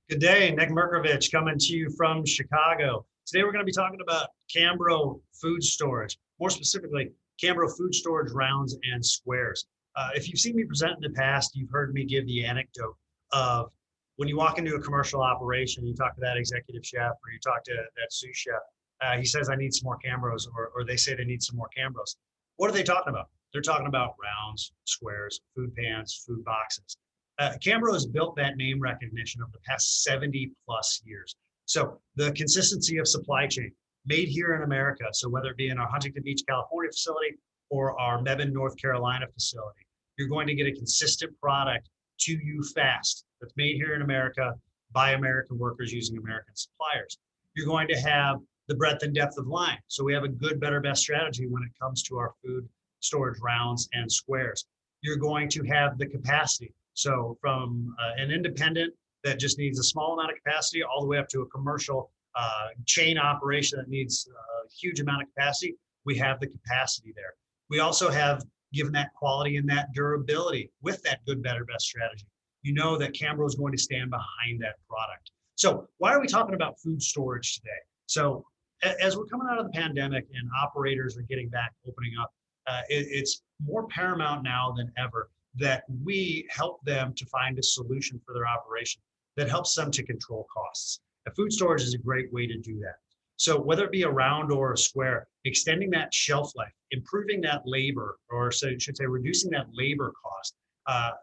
Good day, Nick Mirkovich coming to you from Chicago. Today we're going to be talking about Cambro food storage, more specifically, Cambro food storage rounds and squares. If you've seen me present in the past, you've heard me give the anecdote of when you walk into a commercial operation, you talk to that executive chef or you talk to that sous chef, he says, I need some more Cambros, or they say they need some more Cambros. What are they talking about? They're talking about rounds, squares, food pans, food boxes. Cambro has built that name recognition over the past 70 plus years. So the consistency of supply chain made here in America, so whether it be in our Huntington Beach, California facility or our Mebane, North Carolina facility, you're going to get a consistent product to you fast that's made here in America by American workers using American suppliers. You're going to have the breadth and depth of line. So we have a good, better, best strategy when it comes to our food storage rounds and squares. You're going to have the capacity. So from an independent that just needs a small amount of capacity all the way up to a commercial chain operation that needs a huge amount of capacity, we have the capacity there. We also have given that quality and that durability with that good, better, best strategy. You know that Cambro is going to stand behind that product. So why are we talking about food storage today? So as we're coming out of the pandemic and operators are getting back, opening up, it's more paramount now than ever that we help them to find a solution for their operation that helps them to control costs. And food storage is a great way to do that. So whether it be a round or a square, extending that shelf life, improving that labor, or so I should say reducing that labor cost,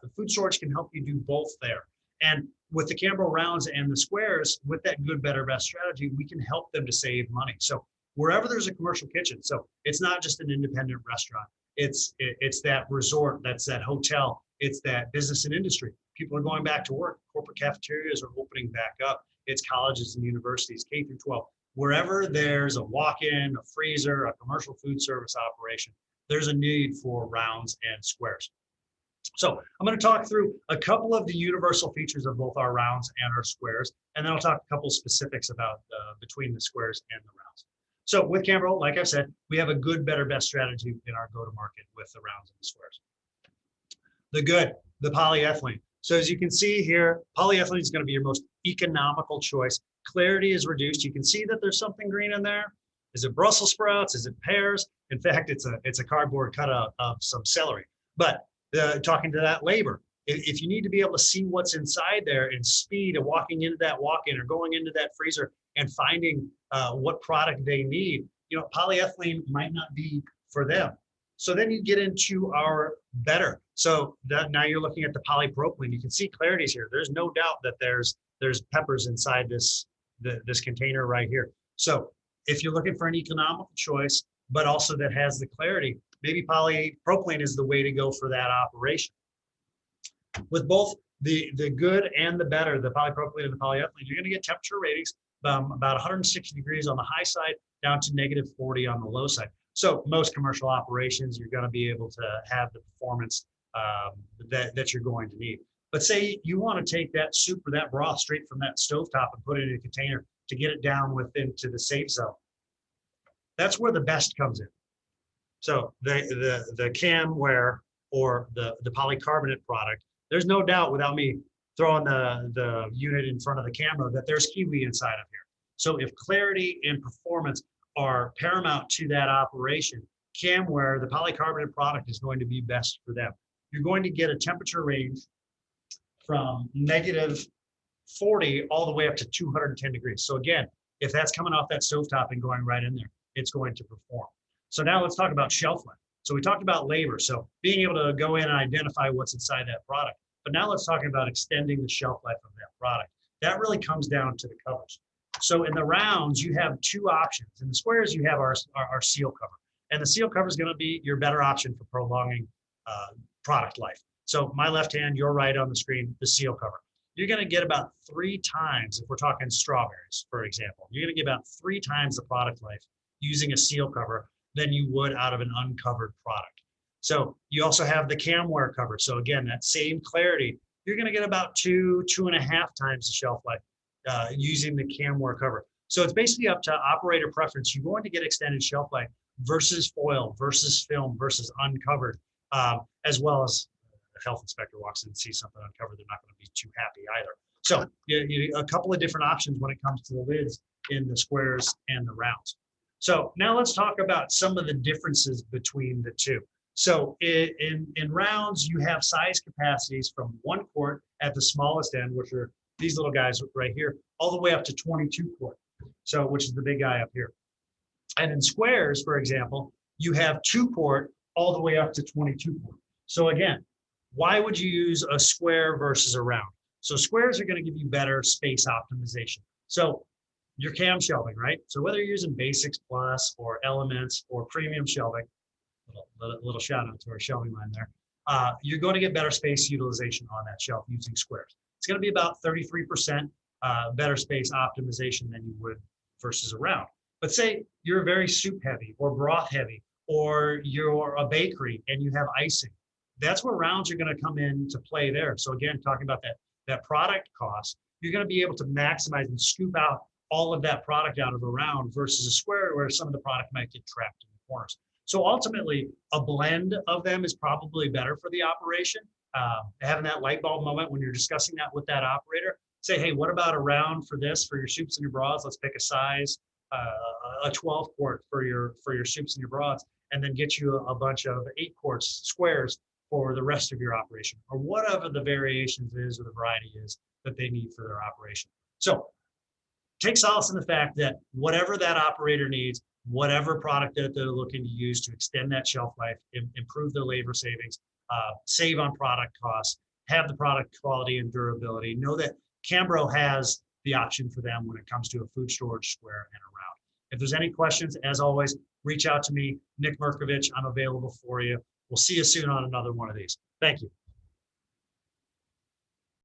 the food storage can help you do both there. And with the Cambro rounds and the squares, with that good, better, best strategy, we can help them to save money. So wherever there's a commercial kitchen, so it's not just an independent restaurant, it's that resort, that's that hotel, it's that business and industry. People are going back to work. Corporate cafeterias are opening back up. It's colleges and universities, K through 12. Wherever there's a walk-in, a freezer, a commercial food service operation, there's a need for rounds and squares. So I'm going to talk through a couple of the universal features of both our rounds and our squares, and then I'll talk a couple specifics about between the squares and the rounds. So with Cambro, like I've said, we have a good, better, best strategy in our go-to-market with the rounds and the squares. The good, the polyethylene. So as you can see here, polyethylene is going to be your most economical choice. Clarity is reduced. You can see that there's something green in there. Is it Brussels sprouts? Is it pears? In fact, it's a cardboard cutout of some celery. But talking to that labor, if you need to be able to see what's inside there and speed of walking into that walk-in or going into that freezer and finding what product they need, polyethylene might not be for them. So then you get into our better. So now you're looking at the polypropylene. You can see clarities here. There's no doubt that there's peppers inside this container right here. So if you're looking for an economical choice, but also that has the clarity, maybe polypropylene is the way to go for that operation. With both the good and the better, the polypropylene and the polyethylene, you're going to get temperature ratings about 160 degrees on the high side down to -40 on the low side. So most commercial operations, you're going to be able to have the performance that you're going to need. But say you want to take that soup or that broth straight from that stovetop and put it in a container to get it down into the safe zone. That's where the best comes in. So the camware or the polycarbonate product, there's no doubt without me throwing the unit in front of the camera that there's kiwi inside of here. So if clarity and performance are paramount to that operation, camware, the polycarbonate product is going to be best for them. You're going to get a temperature range from -40 all the way up to 210 degrees. So again, if that's coming off that stovetop and going right in there, it's going to perform. So now let's talk about shelf life. So we talked about labor. So being able to go in and identify what's inside that product. But now let's talk about extending the shelf life of that product. That really comes down to the covers. So in the rounds, you have two options. In the squares, you have our seal cover. And the seal cover is going to be your better option for prolonging product life. So my left hand, your right on the screen, the seal cover. You're going to get about 3 times, if we're talking strawberries, for example, you're going to get about 3 times the product life using a seal cover than you would out of an uncovered product. So you also have the camware cover. So again, that same clarity, you're going to get about 2.5 times the shelf life using the camware cover. So it's basically up to operator preference. You're going to get extended shelf life versus foil, versus film, versus uncovered, as well as health inspector walks in and sees something uncovered, they're not going to be too happy either. So a couple of different options when it comes to the lids in the squares and the rounds. So now let's talk about some of the differences between the two. So in rounds, you have size capacities from 1 quart at the smallest end, which are these little guys right here, all the way up to 22 quart. So which is the big guy up here. And in squares, for example, you have 2 quart all the way up to 22 quart. So again, why would you use a square versus a round? So squares are going to give you better space optimization. So your cam shelving, right? So whether you're using Basics Plus or Elements or premium shelving, little shout out to our shelving line there, you're going to get better space utilization on that shelf using squares. It's going to be about 33% better space optimization than you would versus a round. But say you're very soup heavy or broth heavy, or you're a bakery and you have icing. That's where rounds are going to come into play there. So again, talking about that product cost, you're going to be able to maximize and scoop out all of that product out of a round versus a square where some of the product might get trapped in the corners. So ultimately, a blend of them is probably better for the operation. Having that light bulb moment when you're discussing that with that operator, say, hey, what about a round for this, for your soups and your broths? Let's pick a size, a 12 quart for your soups and your broths, and then get you a bunch of 8 quarts squares for the rest of your operation, or whatever the variations is or the variety is that they need for their operation. So take solace in the fact that whatever that operator needs, whatever product that they're looking to use to extend that shelf life, improve their labor savings, save on product costs, have the product quality and durability, know that Cambro has the option for them when it comes to a food storage square and a round. If there's any questions, as always, reach out to me, Nick Mirkovich. I'm available for you. We'll see you soon on another one of these. Thank you.